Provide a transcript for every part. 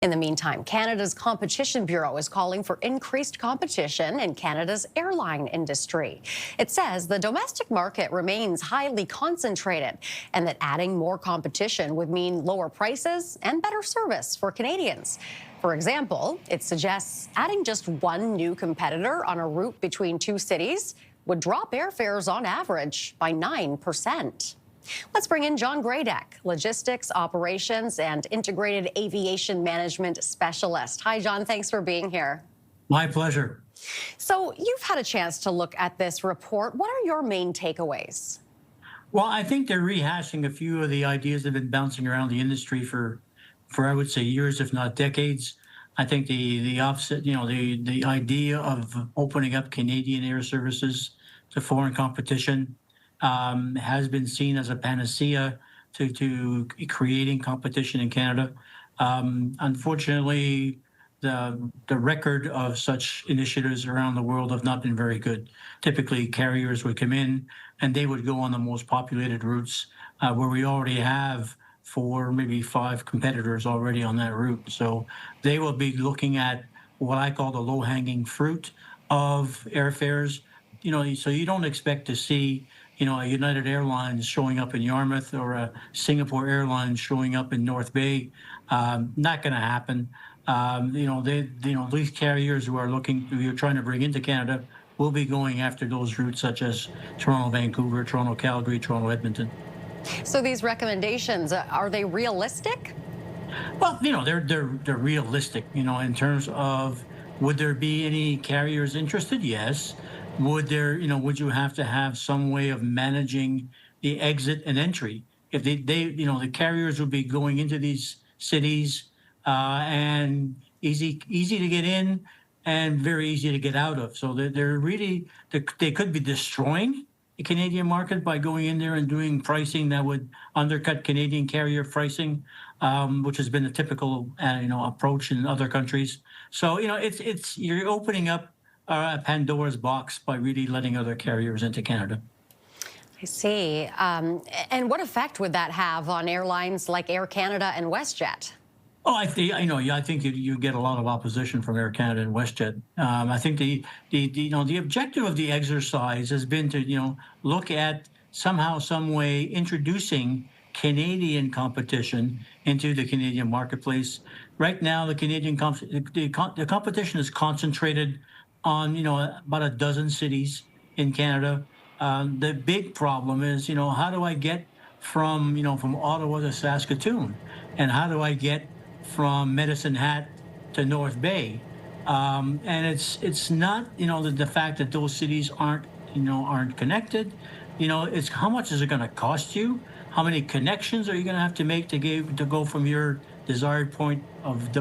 In the meantime, Canada's Competition Bureau is calling for increased competition in Canada's airline industry. It says the domestic market remains highly concentrated and that adding more competition would mean lower prices and better service for Canadians. For example, it suggests adding just one new competitor on a route between two cities would drop airfares on average by 9%. Let's bring in John Gradek, Logistics, Operations, and Integrated Aviation Management Specialist. Hi, John. Thanks for being here. My pleasure. So you've had a chance to look at this report. What are your main takeaways? Well, I think they're rehashing a few of the ideas that have been bouncing around the industry for I would say years, if not decades. I think the opposite, the idea of opening up Canadian air services to foreign competition has been seen as a panacea to creating competition in Canada. Unfortunately, the record of such initiatives around the world have not been very good. Typically, carriers would come in and they would go on the most populated routes where we already have 4, maybe 5 competitors already on that route. So they will be looking at what I call the low-hanging fruit of airfares. So you don't expect to see a United Airlines showing up in Yarmouth or a Singapore Airlines showing up in North Bay. Not going to happen. These carriers who are trying to bring into Canada will be going after those routes such as Toronto, Vancouver, Toronto, Calgary, Toronto, Edmonton. So these recommendations, are they realistic? Well, they're realistic, in terms of would there be any carriers interested? Yes. Would you have to have some way of managing the exit and entry? If the carriers would be going into these cities and easy to get in and very easy to get out of. So they could be destroying the Canadian market by going in there and doing pricing that would undercut Canadian carrier pricing, which has been a typical approach in other countries. So you're opening up a Pandora's box by really letting other carriers into Canada. I see. And what effect would that have on airlines like Air Canada and WestJet? Oh, I think you get a lot of opposition from Air Canada and WestJet. I think the objective of the exercise has been to look at somehow, some way introducing Canadian competition into the Canadian marketplace. Right now, the competition is concentrated on about a dozen cities in Canada. The big problem is how do I get from Ottawa to Saskatoon, and how do I get from Medicine Hat to North Bay? And it's not the fact that those cities aren't connected. It's how much is it going to cost you? How many connections are you going to have to make to go from your desired point of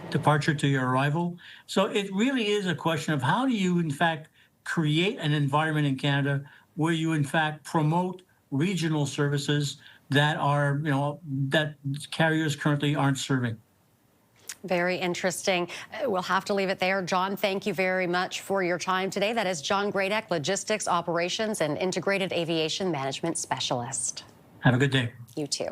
departure to your arrival? So it really is a question of how do you in fact create an environment in Canada where you in fact promote regional services that are that carriers currently aren't serving. Very interesting. We'll have to leave it there. John, thank you very much for your time today. That is John Gradek, Logistics, Operations, and Integrated Aviation Management Specialist. Have a good day. You too.